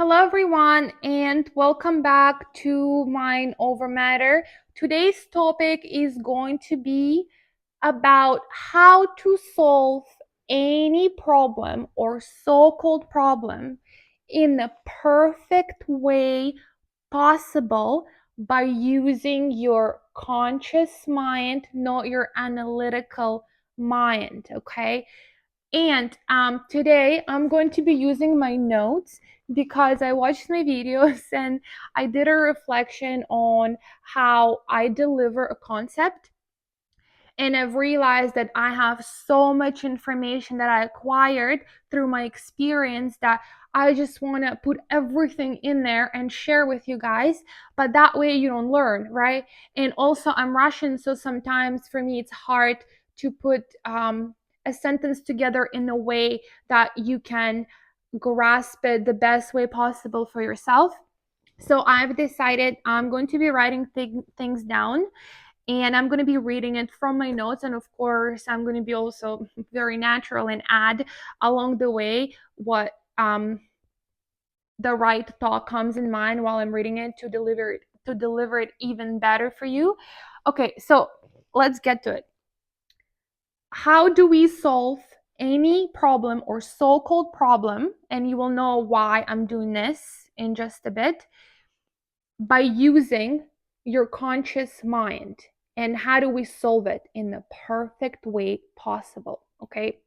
Hello, everyone, and welcome back to Mind Over Matter. Today's topic is going to be about how to solve any problem or so-called problem in the perfect way possible by using your conscious mind, not your analytical mind, okay? And today I'm going to be using my notes because I watched my videos and I did a reflection on how I deliver a concept. And I've realized that I have so much information that I acquired through my experience that I just want to put everything in there and share with you guys. But that way you don't learn, right? And also, I'm Russian, so sometimes for me it's hard to put a sentence together in a way that you can grasp it the best way possible for yourself. So I've decided I'm going to be writing things down, and I'm going to be reading it from my notes. And of course, I'm going to be also very natural and add along the way what the right thought comes in mind while I'm reading it to deliver it even better for you. Okay, so let's get to it. How do we solve any problem or so-called problem? And you will know why I'm doing this in just a bit, by using your conscious mind. And how do we solve it in the perfect way possible? Okay,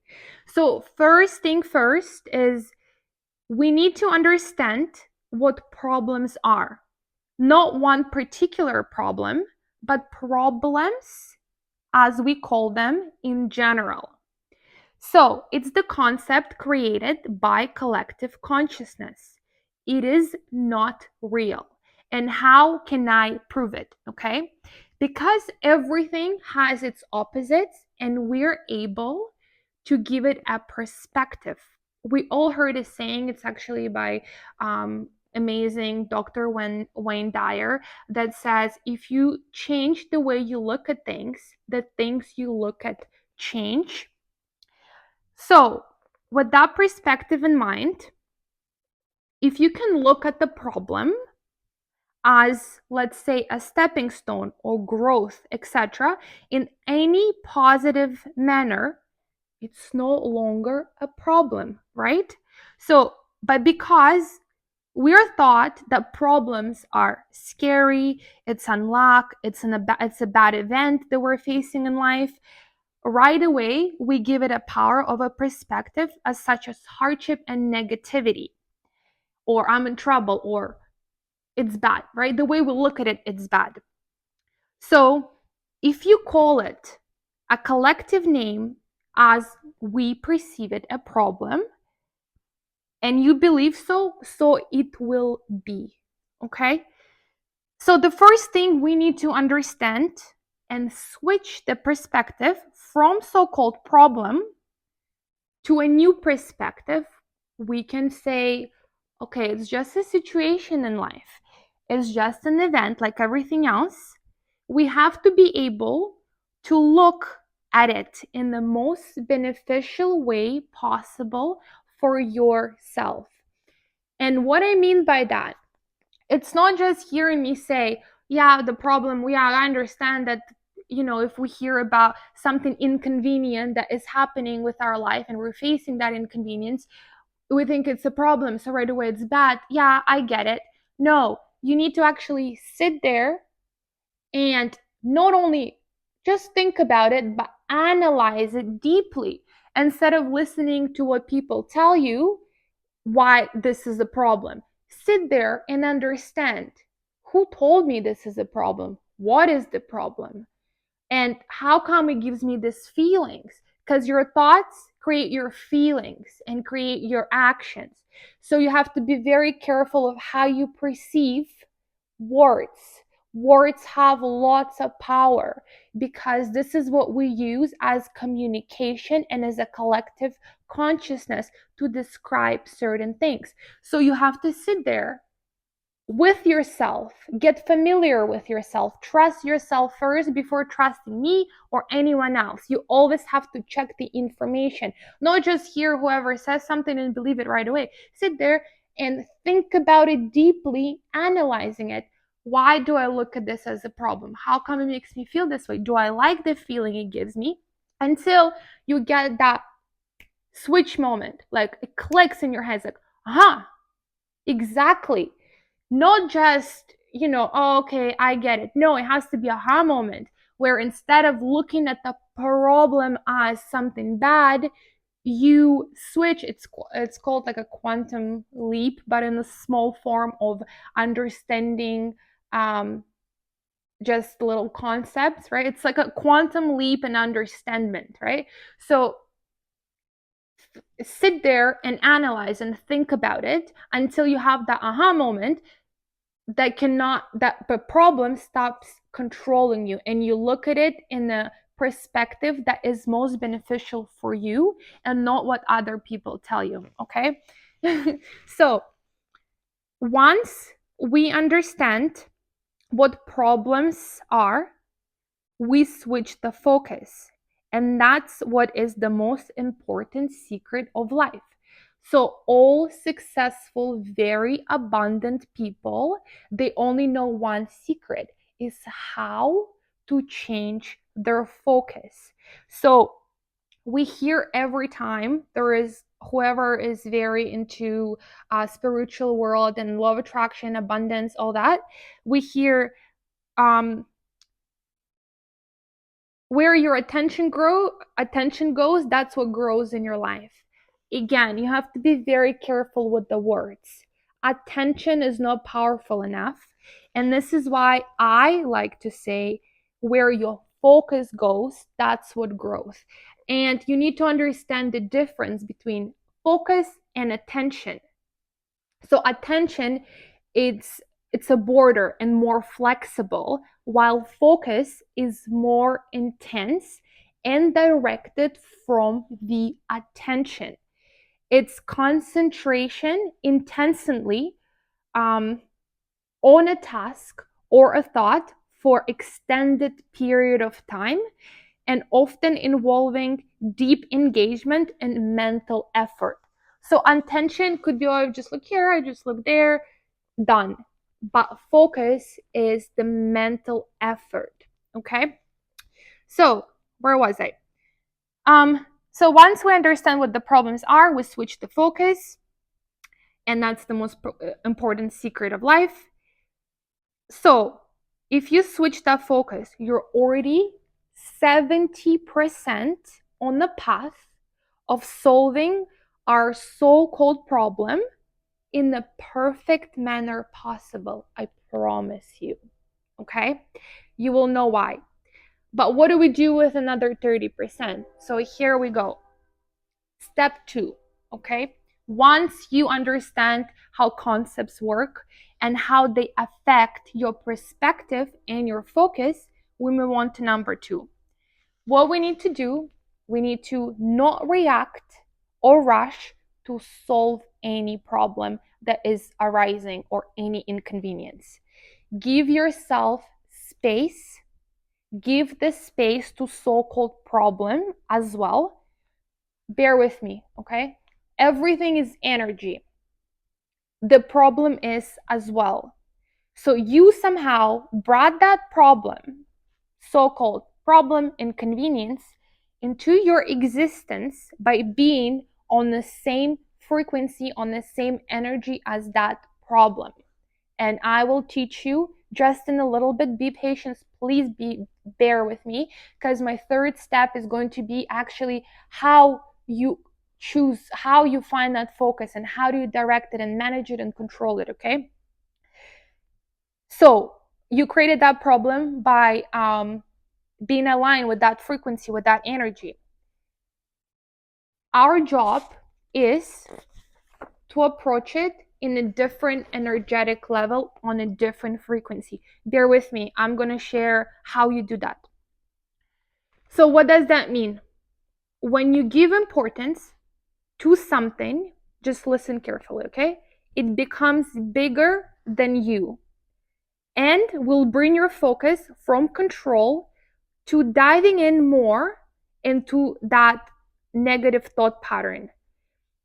so first thing first is we need to understand what problems are. Not one particular problem, but problems as we call them in general. So it's the concept created by collective consciousness. It is not real. And how can I prove it? Okay, because everything has its opposites and we're able to give it a perspective. We all heard a saying, it's actually by amazing Dr. Wayne Dyer, that says if you change the way you look at things, the things you look at change. So, with that perspective in mind, if you can look at the problem as, let's say, a stepping stone or growth, etc., in any positive manner, it's no longer a problem, right? So, but because we're taught that problems are scary, it's unluck, it's a bad event that we're facing in life, right away we give it a power of a perspective as such as hardship and negativity, or I'm in trouble, or it's bad, right? The way we look at it, it's bad. So if you call it a collective name as we perceive it, a problem, and you believe so, so it will be. Okay, so the first thing we need to understand and switch the perspective from so-called problem to a new perspective. We can say, okay, it's just a situation in life, it's just an event like everything else. We have to be able to look at it in the most beneficial way possible for yourself. And what I mean by that, it's not just hearing me say, yeah, the problem, yeah, I understand that, if we hear about something inconvenient that is happening with our life and we're facing that inconvenience, we think it's a problem, so right away it's bad. Yeah, I get it. No, you need to actually sit there and not only just think about it, but analyze it deeply instead of listening to what people tell you why this is a problem. Sit there and understand, who told me this is a problem? What is the problem? And how come it gives me these feelings? Because your thoughts create your feelings and create your actions. So you have to be very careful of how you perceive words. Words have lots of power because this is what we use as communication and as a collective consciousness to describe certain things. So you have to sit there with yourself, get familiar with yourself, trust yourself first before trusting me or anyone else. You always have to check the information, not just hear whoever says something and believe it right away. Sit there and think about it deeply, analyzing it. Why do I look at this as a problem? How come it makes me feel this way? Do I like the feeling it gives me? Until you get that switch moment, like it clicks in your head, it's like, aha, exactly. Not just, oh, okay, I get it. No, it has to be a aha moment where instead of looking at the problem as something bad, you switch. It's called like a quantum leap, but in a small form of understanding just little concepts, right? It's like a quantum leap in understandment, right? So sit there and analyze and think about it until you have that aha moment that the problem stops controlling you, and you look at it in a perspective that is most beneficial for you and not what other people tell you. Okay. So once we understand what problems are, we switch the focus. And that's what is the most important secret of life. So all successful, very abundant people, they only know one secret, is how to change their focus. So we hear every time there is whoever is very into spiritual world and law of attraction, abundance, all that, we hear um, where your attention goes, that's what grows in your life. Again, you have to be very careful with the words. Attention is not powerful enough, and this is why I like to say, where your focus goes, that's what grows. And you need to understand the difference between focus and attention. So attention, it's a border and more flexible, while focus is more intense and directed from the attention. It's concentration intensely um, on a task or a thought for extended period of time, and often involving deep engagement and mental effort. So attention could be, oh, I just look here, I just look there, done. But focus is the mental effort. Okay. So where was I? So once we understand what the problems are, we switch the focus, and that's the most important secret of life. So if you switch that focus, you're already 70% on the path of solving our so-called problem in the perfect manner possible. I promise you. Okay? You will know why. But what do we do with another 30%? So here we go. Step 2. Okay? Once you understand how concepts work and how they affect your perspective and your focus, we move on to number 2. What we need to do, we need to not react or rush to solve any problem that is arising or any inconvenience. Give yourself space. Give the space to so-called problem as well. Bear with me, okay? Everything is energy. The problem is as well. So you somehow brought that problem, so-called problem, inconvenience, into your existence by being on the same frequency, on the same energy as that problem. And I will teach you just in a little bit. Be patient, please bear with me, because my third step is going to be actually how you choose, how you find that focus, and how do you direct it and manage it and control it. Okay. So you created that problem by being aligned with that frequency, with that energy. Our job is to approach it in a different energetic level, on a different frequency. Bear with me. I'm going to share how you do that. So what does that mean? When you give importance to something, just listen carefully, okay? It becomes bigger than you and will bring your focus from control to diving in more into that negative thought pattern.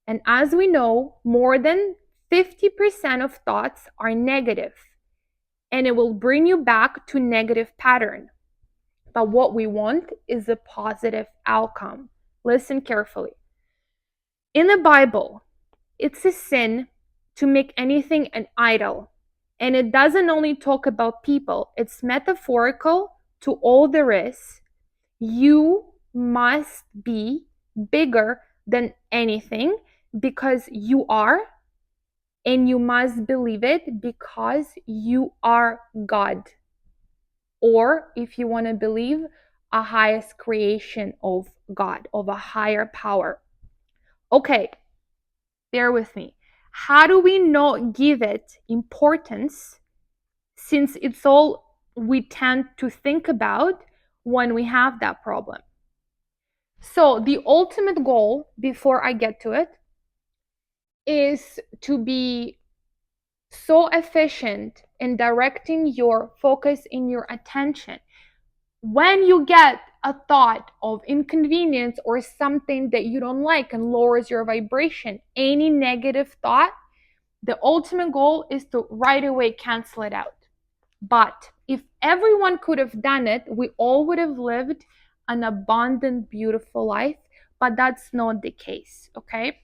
And as we know, more than 50% of thoughts are negative, and it will bring you back to negative pattern. But what we want is a positive outcome. Listen carefully. In the Bible, it's a sin to make anything an idol. And it doesn't only talk about people, it's metaphorical to all there is. You must be bigger than anything because you are, and you must believe it because you are God. Or if you want to believe, a highest creation of God, of a higher power. Okay, bear with me. How do we not give it importance since it's all we tend to think about when we have that problem? So, the ultimate goal, before I get to it, is to be so efficient in directing your focus in your attention. When you get a thought of inconvenience or something that you don't like and lowers your vibration, any negative thought, the ultimate goal is to right away cancel it out. But if everyone could have done it, we all would have lived an abundant, beautiful life. But that's not the case, okay?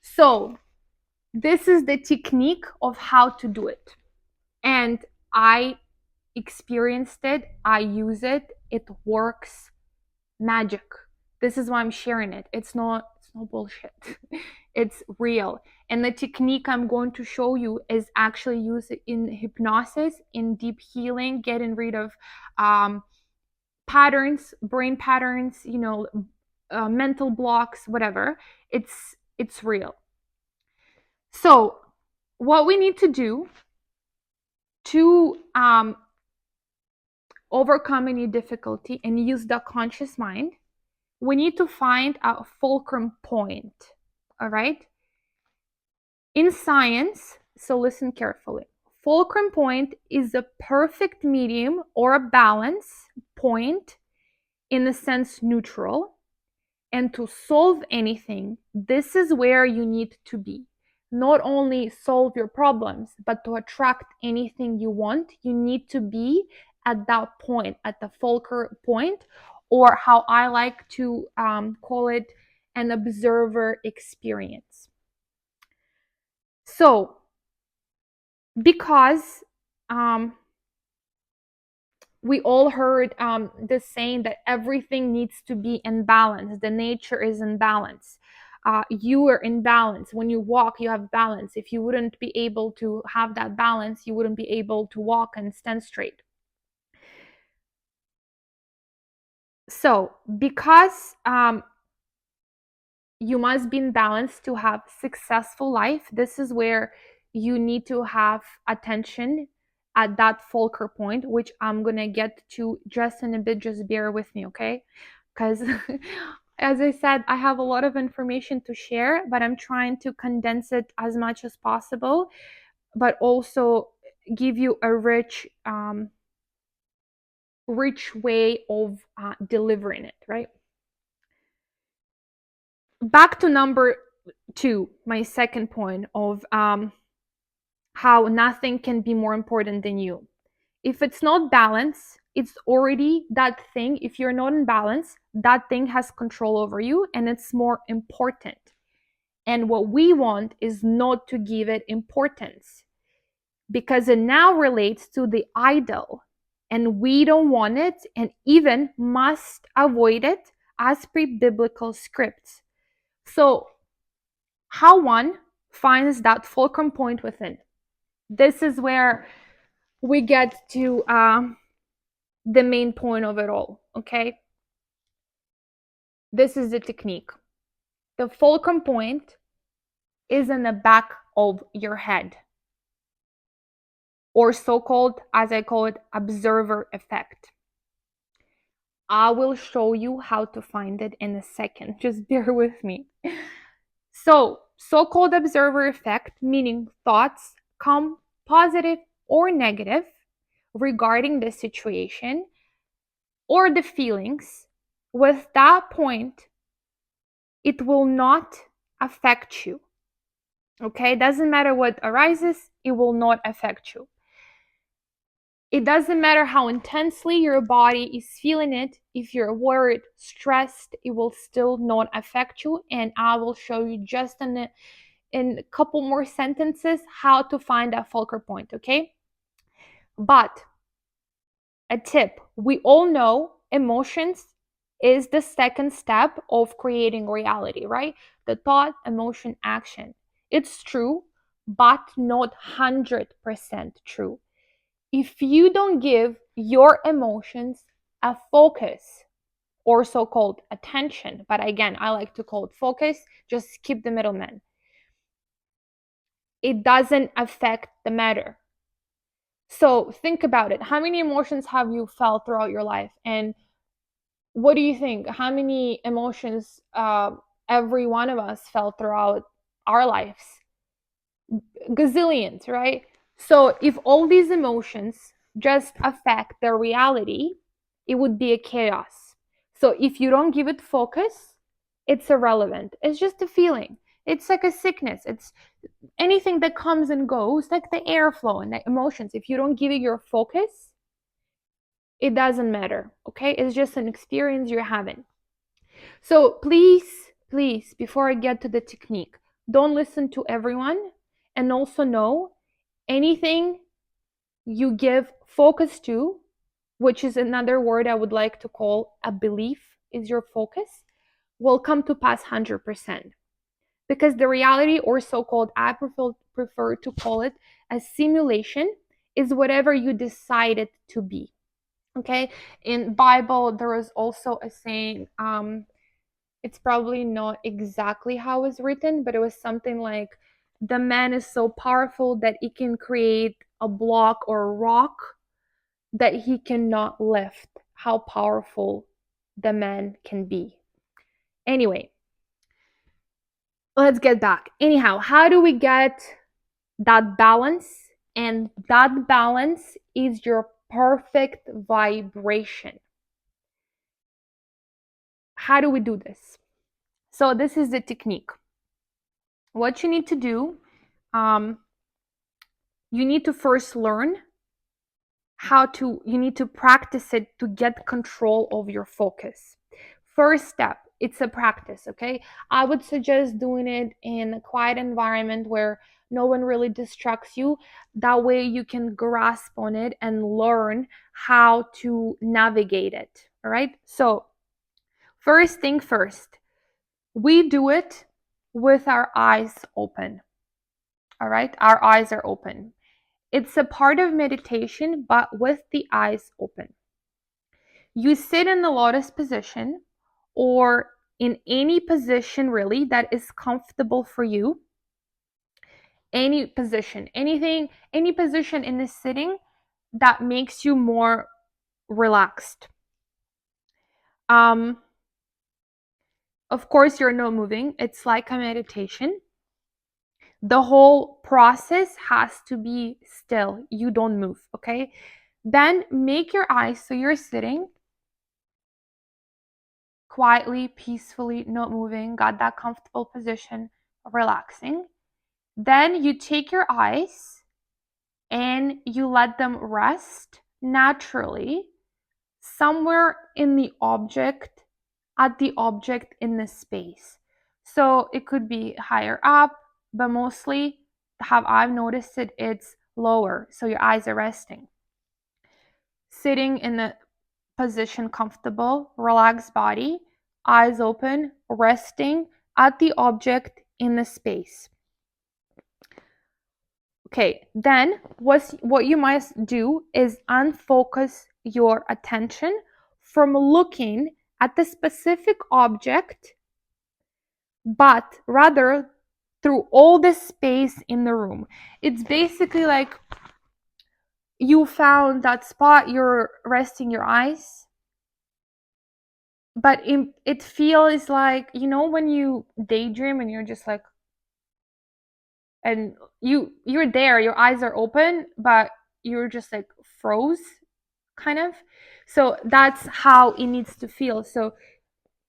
So, this is the technique of how to do it. And I experienced it, I use it, it works magic. This is why I'm sharing it. It's not bullshit. It's real. And the technique I'm going to show you is actually used in hypnosis, in deep healing, getting rid of patterns, brain patterns, mental blocks, whatever. It's real. So, what we need to do to overcome any difficulty and use the conscious mind, we need to find a fulcrum point. All right? In science, so listen carefully. Fulcrum point is a perfect medium or a balance point, in the sense neutral. And to solve anything, this is where you need to be. Not only solve your problems, but to attract anything you want, you need to be at that point, at the fulcrum point, or how I like to call it, an observer experience. So, because we all heard this saying that everything needs to be in balance, the nature is in balance. You are in balance. When you walk, you have balance. If you wouldn't be able to have that balance, you wouldn't be able to walk and stand straight. So, because you must be in balance to have successful life, this is where you need to have attention at that fulcrum point, which I'm gonna get to just in a bit. Just bear with me, okay? Because as I said, I have a lot of information to share, but I'm trying to condense it as much as possible, but also give you a rich way of delivering it, right? Back to number 2, my second point of how nothing can be more important than you. If it's not balance, it's already that thing. If you're not in balance, that thing has control over you and it's more important. And what we want is not to give it importance, because it now relates to the idol and we don't want it, and even must avoid it as per biblical scripts. So, how one finds that fulcrum point within. This is where we get to the main point of it all, okay? This is the technique. The fulcrum point is in the back of your head, or so-called, as I call it, observer effect. I will show you how to find it in a second. Just bear with me. So-called observer effect, meaning thoughts come positive or negative regarding the situation or the feelings. With that point, it will not affect you. Okay, it doesn't matter what arises, it will not affect you. It doesn't matter how intensely your body is feeling it. If you're worried, stressed, it will still not affect you. And I will show you just in a couple more sentences how to find that fulcrum point, okay? But a tip, we all know emotions is the second step of creating reality, right? The thought, emotion, action. It's true, but not 100% true. If you don't give your emotions a focus or so-called attention, but again, I like to call it focus, just skip the middleman, it doesn't affect the matter. So think about it. How many emotions have you felt throughout your life? And what do you think? How many emotions every one of us felt throughout our lives? Gazillions, right? So if all these emotions just affect the reality, it would be a chaos. So if you don't give it focus, it's irrelevant. It's just a feeling. It's like a sickness. It's anything that comes and goes, like the airflow and the emotions. If you don't give it your focus, it doesn't matter. Okay? It's just an experience you're having. So please, before I get to the technique, don't listen to everyone, and also know anything you give focus to, which is another word I would like to call a belief is your focus, will come to pass 100%. Because the reality, or so-called, I prefer to call it a simulation, is whatever you decide it to be. Okay? In Bible, there is also a saying, it's probably not exactly how it's written, but it was something like, the man is so powerful that he can create a block or a rock that he cannot lift. How powerful the man can be. Anyway, let's get back. Anyhow, how do we get that balance? And that balance is your perfect vibration. How do we do this? So this is the technique. What you need to do, you need to first learn you need to practice it to get control of your focus. First step, it's a practice, okay? I would suggest doing it in a quiet environment where no one really distracts you. That way you can grasp on it and learn how to navigate it, all right? So, first thing first, we do it with our eyes open, all right? Our eyes are open. It's a part of meditation, but with the eyes open. You sit in the lotus position or in any position really that is comfortable for you. Any position, any position in the sitting that makes you more relaxed. Of course, you're not moving. It's like a meditation. The whole process has to be still. You don't move, okay? Then make your eyes so you're sitting quietly, peacefully, not moving, got that comfortable position, relaxing. Then you take your eyes and you let them rest naturally somewhere in the object, at the object in the space. So it could be higher up, but mostly, how I've noticed it, it's lower. So your eyes are resting. Sitting in a position comfortable, relaxed body, eyes open, resting at the object in the space. Okay, then what you must do is unfocus your attention from looking at the specific object, but rather through all the space in the room. It's basically like you found that spot you're resting your eyes, but it feels like, when you daydream and you're just like, and you're there, your eyes are open, but you're just like froze, kind of. So that's how it needs to feel. So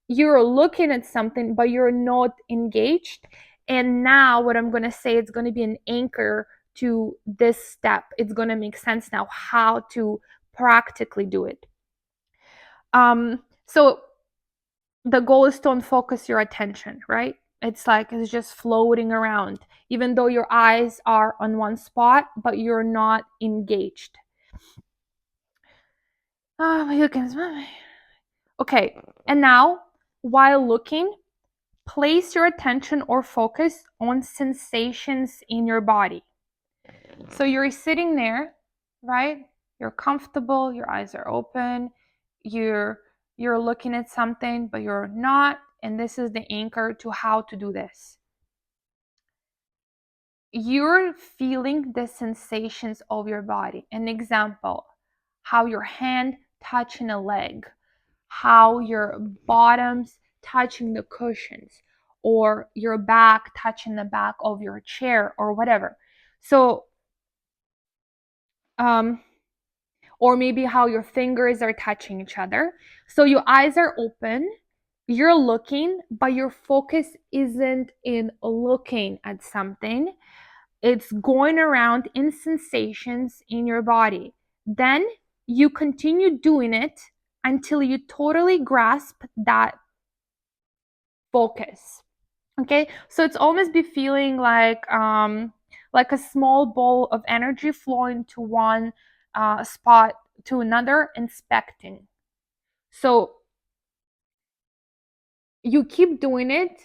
you're looking at something, but you're not engaged, And now what I'm going to say, it's going to be an anchor to this step. It's going to make sense now how to practically do it. So the goal is to unfocus your attention, right? It's like it's just floating around, even though your eyes are on one spot, but you're not engaged. You can. Okay, and now while looking, place your attention or focus on sensations in your body. So you're sitting there, right? You're comfortable, your eyes are open, you're looking at something, but you're not, and this is the anchor to how to do this. You're feeling the sensations of your body. An example, how your hand touching a leg, how your bottoms touching the cushions, or your back touching the back of your chair, or whatever. So or maybe how your fingers are touching each other. So your eyes are open, you're looking, but your focus isn't in looking at something. It's going around in sensations in your body. Then you continue doing it until you totally grasp that focus. Okay, so it's almost be feeling like a small ball of energy flowing to one spot to another, inspecting. So you keep doing it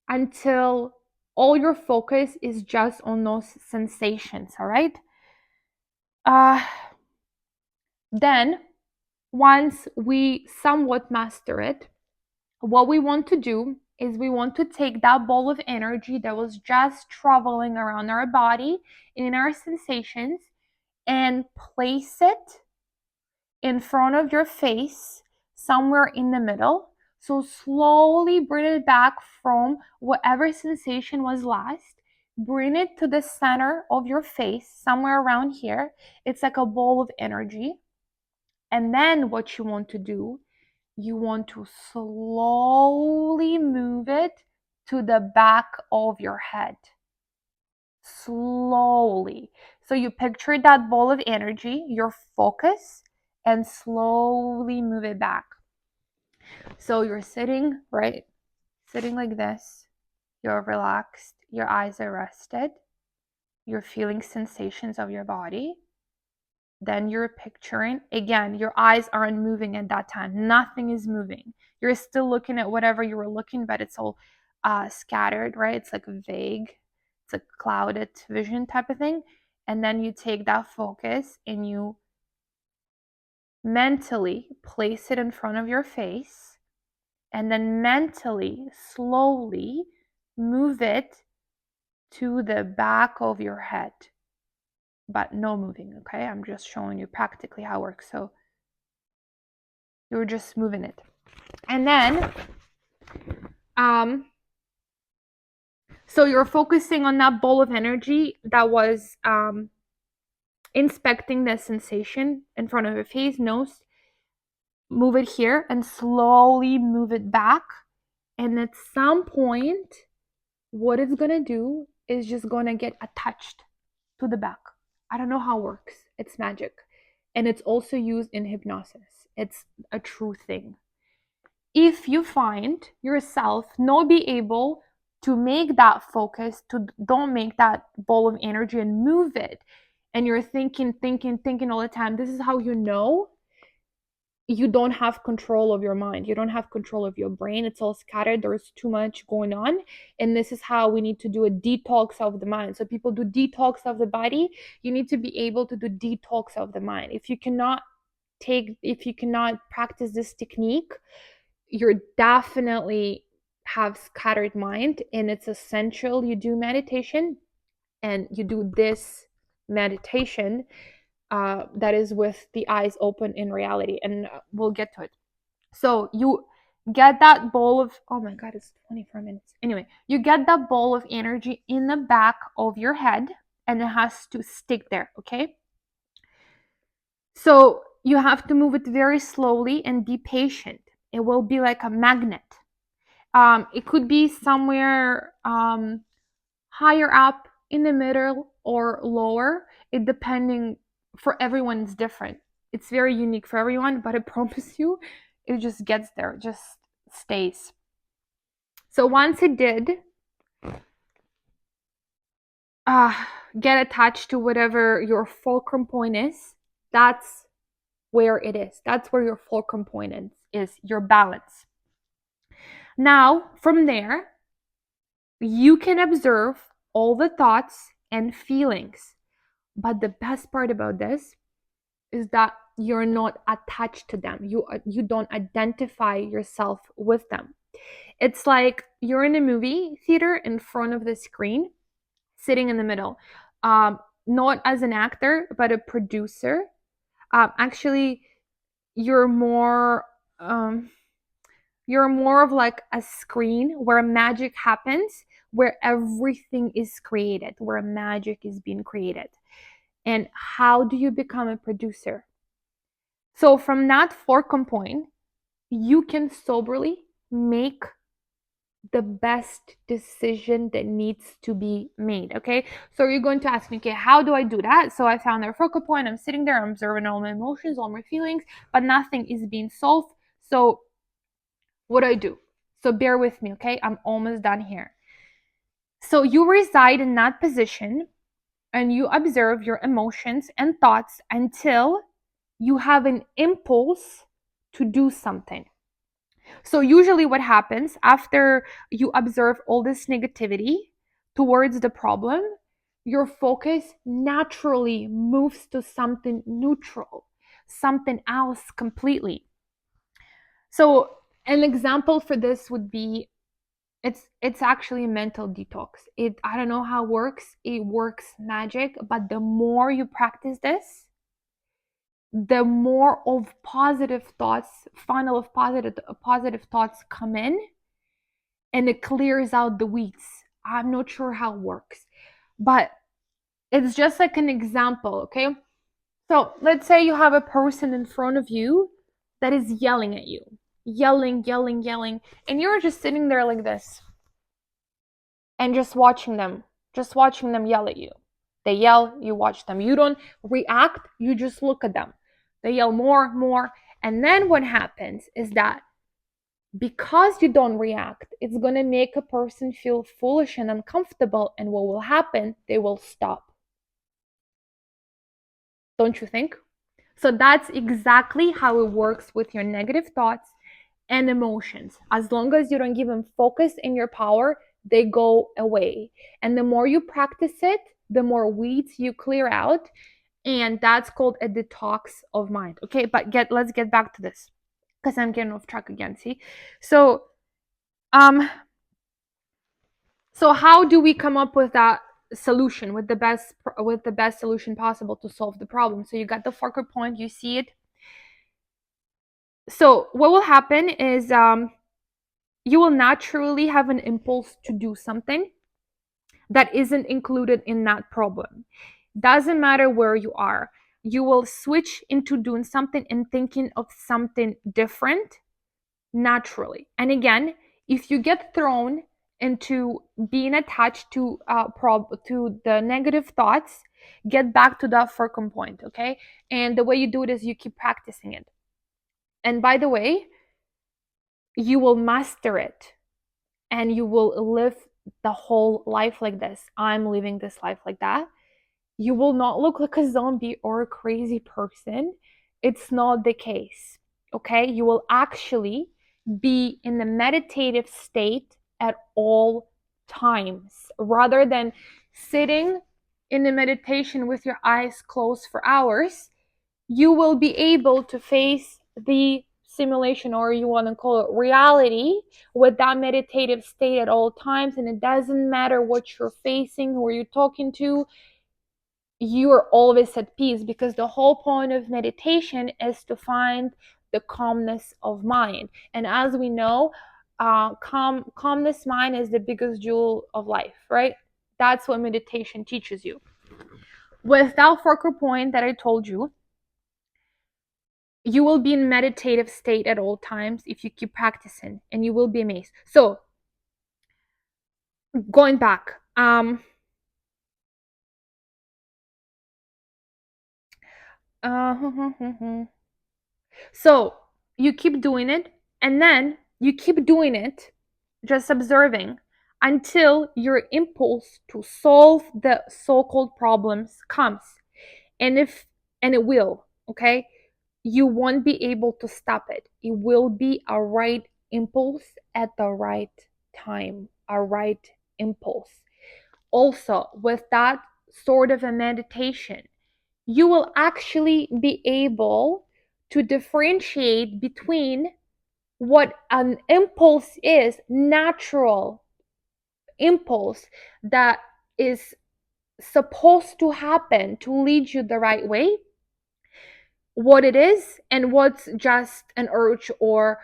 until all your focus is just on those sensations. All right. Then once we somewhat master it, what we want to do is we want to take that ball of energy that was just traveling around our body in our sensations and place it in front of your face, somewhere in the middle. So slowly bring it back from whatever sensation was last. Bring it to the center of your face, somewhere around here. It's like a ball of energy. And then what you want to do, you want to slowly move it to the back of your head. Slowly. So you picture that ball of energy, your focus, and slowly move it back. So you're sitting, right? Sitting like this. You're relaxed. Your eyes are rested. You're feeling sensations of your body. Then you're picturing, again, your eyes aren't moving at that time. Nothing is moving. You're still looking at whatever you were looking, but it's all scattered, right? It's like vague. It's a clouded vision type of thing. And then you take that focus and you mentally place it in front of your face, and then mentally, slowly move it to the back of your head. But no moving, okay? I'm just showing you practically how it works. So you're just moving it. And then, so you're focusing on that ball of energy that was inspecting the sensation in front of your face, nose. Move it here and slowly move it back. And at some point, what it's gonna do is just gonna get attached to the back. I don't know how it works. It's magic. And it's also used in hypnosis. It's a true thing. If you find yourself not be able to make that focus, to don't make that ball of energy and move it, and you're thinking all the time, this is how you know you don't have control of your mind. You don't have control of your brain. It's all scattered. There's too much going on. And this is how we need to do a detox of the mind. So people do detox of the body. You need to be able to do detox of the mind. If you cannot practice this technique, you're definitely have scattered mind, and it's essential you do meditation and you do this meditation that is with the eyes open in reality, and we'll get to it. So you get that ball of, oh my god, it's 24 minutes. Anyway, you get that ball of energy in the back of your head, and it has to stick there, okay? So you have to move it very slowly and be patient. It will be like a magnet. It could be somewhere higher up, in the middle, or lower. It depending, for everyone is different. It's very unique for everyone, but I promise you, it just gets there, just stays. So once it did uh, get attached to whatever your fulcrum point is, that's where it is. That's where your fulcrum point is your balance. Now, from there, you can observe all the thoughts and feelings. But the best part about this is that you're not attached to them. You don't identify yourself with them. It's like you're in a movie theater in front of the screen, sitting in the middle. Not as an actor, but a producer. Actually, you're more you're more of like a screen where magic happens, where everything is created, where magic is being created. And how do you become a producer? So from that fulcrum point, you can soberly make the best decision that needs to be made. Okay, so you're going to ask me, okay, how do I do that? So I found their focal point, I'm sitting there, I'm observing all my emotions, all my feelings, but nothing is being solved. So what do I do? So bear with me, okay? I'm almost done here. So you reside in that position and you observe your emotions and thoughts until you have an impulse to do something. So usually what happens after you observe all this negativity towards the problem, your focus naturally moves to something neutral, something else completely. So an example for this would be, it's actually a mental detox. I don't know how it works. It works magic, but the more you practice this, the more of positive thoughts, funnel of positive thoughts come in, and it clears out the weeds. I'm not sure how it works, but it's just like an example, okay? So let's say you have a person in front of you that is yelling at you, yelling, and you're just sitting there like this and just watching them yell at you. They yell, you watch them. You don't react, you just look at them. They yell more. And then what happens is that because you don't react, it's going to make a person feel foolish and uncomfortable. And what will happen? They will stop. Don't you think? So that's exactly how it works with your negative thoughts and emotions. As long as you don't give them focus in your power, they go away. And the more you practice it, the more weeds you clear out. And that's called a detox of mind. Okay, but let's get back to this because I'm getting off track again. See? So um so how do we come up with that solution, with the best solution possible to solve the problem? So you got the focal point, you see it. So what will happen is you will naturally have an impulse to do something that isn't included in that problem. Doesn't matter where you are. You will switch into doing something and thinking of something different naturally. And again, if you get thrown into being attached to to the negative thoughts, get back to that fulcrum point, okay? And the way you do it is you keep practicing it. And by the way, you will master it and you will live the whole life like this. I'm living this life like that. You will not look like a zombie or a crazy person. It's not the case. Okay? You will actually be in the meditative state at all times rather than sitting in the meditation with your eyes closed for hours. You will be able to face the simulation, or you want to call it reality, with that meditative state at all times. And it doesn't matter what you're facing, who are you talking to, you are always at peace, because the whole point of meditation is to find the calmness of mind. And as we know, calmness mind is the biggest jewel of life, right? That's what meditation teaches you. With that focal point that I told you, you will be in meditative state at all times if you keep practicing, and you will be amazed. So going back, Um, so you keep doing it, and then you keep doing it, just observing until your impulse to solve the so-called problems comes. And if and it will, okay? You won't be able to stop it. It will be a right impulse at the right time, a right impulse. Also, with that sort of a meditation, you will actually be able to differentiate between what an impulse is, natural impulse that is supposed to happen to lead you the right way, what it is, and what's just an urge or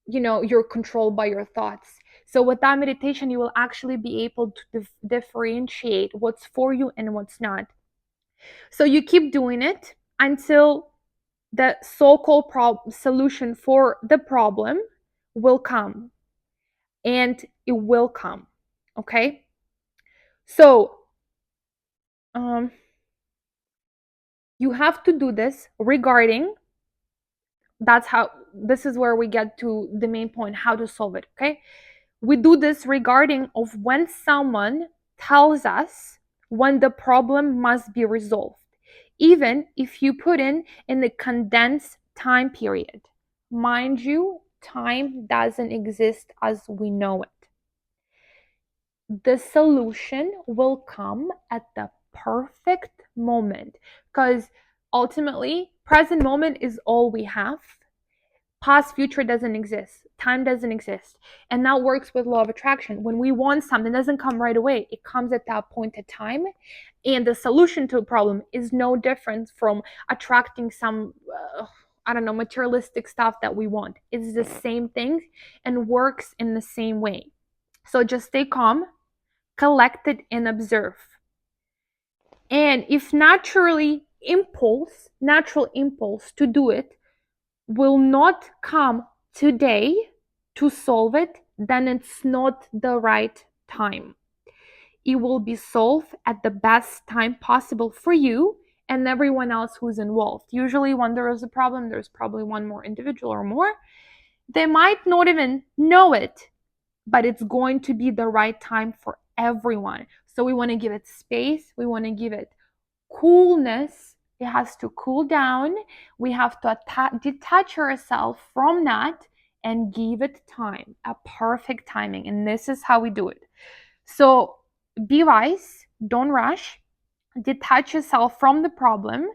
you're controlled by your thoughts. So with that meditation, you will actually be able to differentiate what's for you and what's not. So you keep doing it until the so-called solution for the problem will come, and it will come. Okay, so um, you have to do this regarding, that's how, this is where we get to the main point, how to solve it. Okay, we do this regarding of when someone tells us when the problem must be resolved, even if you put in a condensed time period. Mind you, time doesn't exist as we know it. The solution will come at the perfect moment, because ultimately present moment is all we have. Past, future doesn't exist, time doesn't exist. And that works with law of attraction. When we want something, it doesn't come right away, it comes at that point in time. And the solution to a problem is no different from attracting some I don't know, materialistic stuff that we want. It's the same thing and works in the same way. So just stay calm, collected, and observe. And if natural impulse to do it will not come today to solve it, then it's not the right time. It will be solved at the best time possible for you and everyone else who's involved. Usually, when there is a problem, there's probably one more individual or more. They might not even know it, but it's going to be the right time for everyone. So we want to give it space, we want to give it coolness. It has to cool down. We have to detach ourselves from that and give it time, a perfect timing. And this is how we do it. So be wise, don't rush, detach yourself from the problem,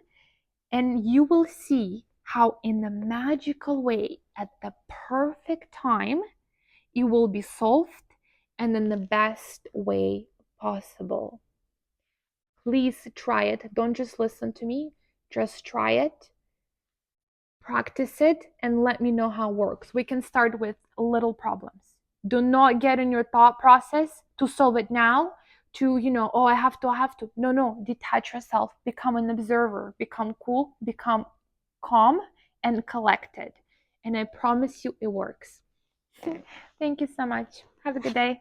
and you will see how, in a magical way, at the perfect time, it will be solved and in the best way possible. Please try it. Don't just listen to me, just try it, practice it, and let me know how it works. We can start with little problems. Do not get in your thought process to solve it now, to, oh, I have to. No, detach yourself, become an observer, become cool, become calm and collected. And I promise you it works. Thank you so much. Have a good day.